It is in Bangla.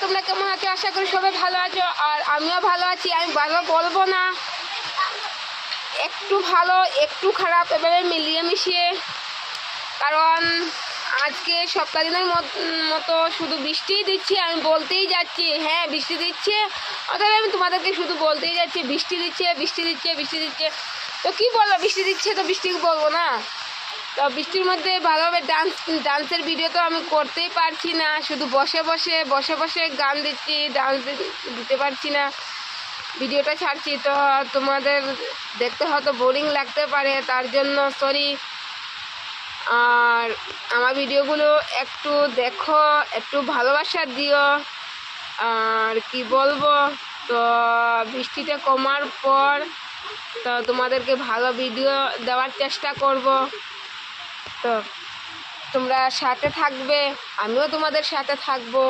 তোমরা কেমন আছো? আশা করি সবাই ভালো আছো, আর আমিও ভালো আছি। আমি ভালো বলবো না, একটু ভালো একটু খারাপ, এভাবে মিলিয়ে মিশিয়ে। কারণ আজকে সপ্তাহ দিনের মতো শুধু বৃষ্টিই দিচ্ছে, আমি বলতেই যাচ্ছি হ্যাঁ বৃষ্টি দিচ্ছে, অথবা আমি তোমাদেরকে শুধু বলতেই যাচ্ছি বৃষ্টি দিচ্ছে বৃষ্টি দিচ্ছে বৃষ্টি দিচ্ছে। তো কী বলবো, বৃষ্টি দিচ্ছে তো বৃষ্টি বলবো না? তো বৃষ্টির মধ্যে ভালোভাবে ডান্সের ভিডিও তো আমি করতেই পারছি না, শুধু বসে বসে গান দিচ্ছি, ডান্স দিতে পারছি না, ভিডিওটা ছাড়ছি। তো তোমাদের দেখতে হয়তো বোরিং লাগতে পারে, তার জন্য সরি। আর আমার ভিডিওগুলো একটু দেখো, একটু ভালোবাসা দিও। আর কি বলবো, তো বৃষ্টিটা কমার পর তো তোমাদেরকে ভালো ভিডিও দেওয়ার চেষ্টা করব। তো তোমরা সাথে থাকবে, আমিও তোমাদের সাথে থাকবো।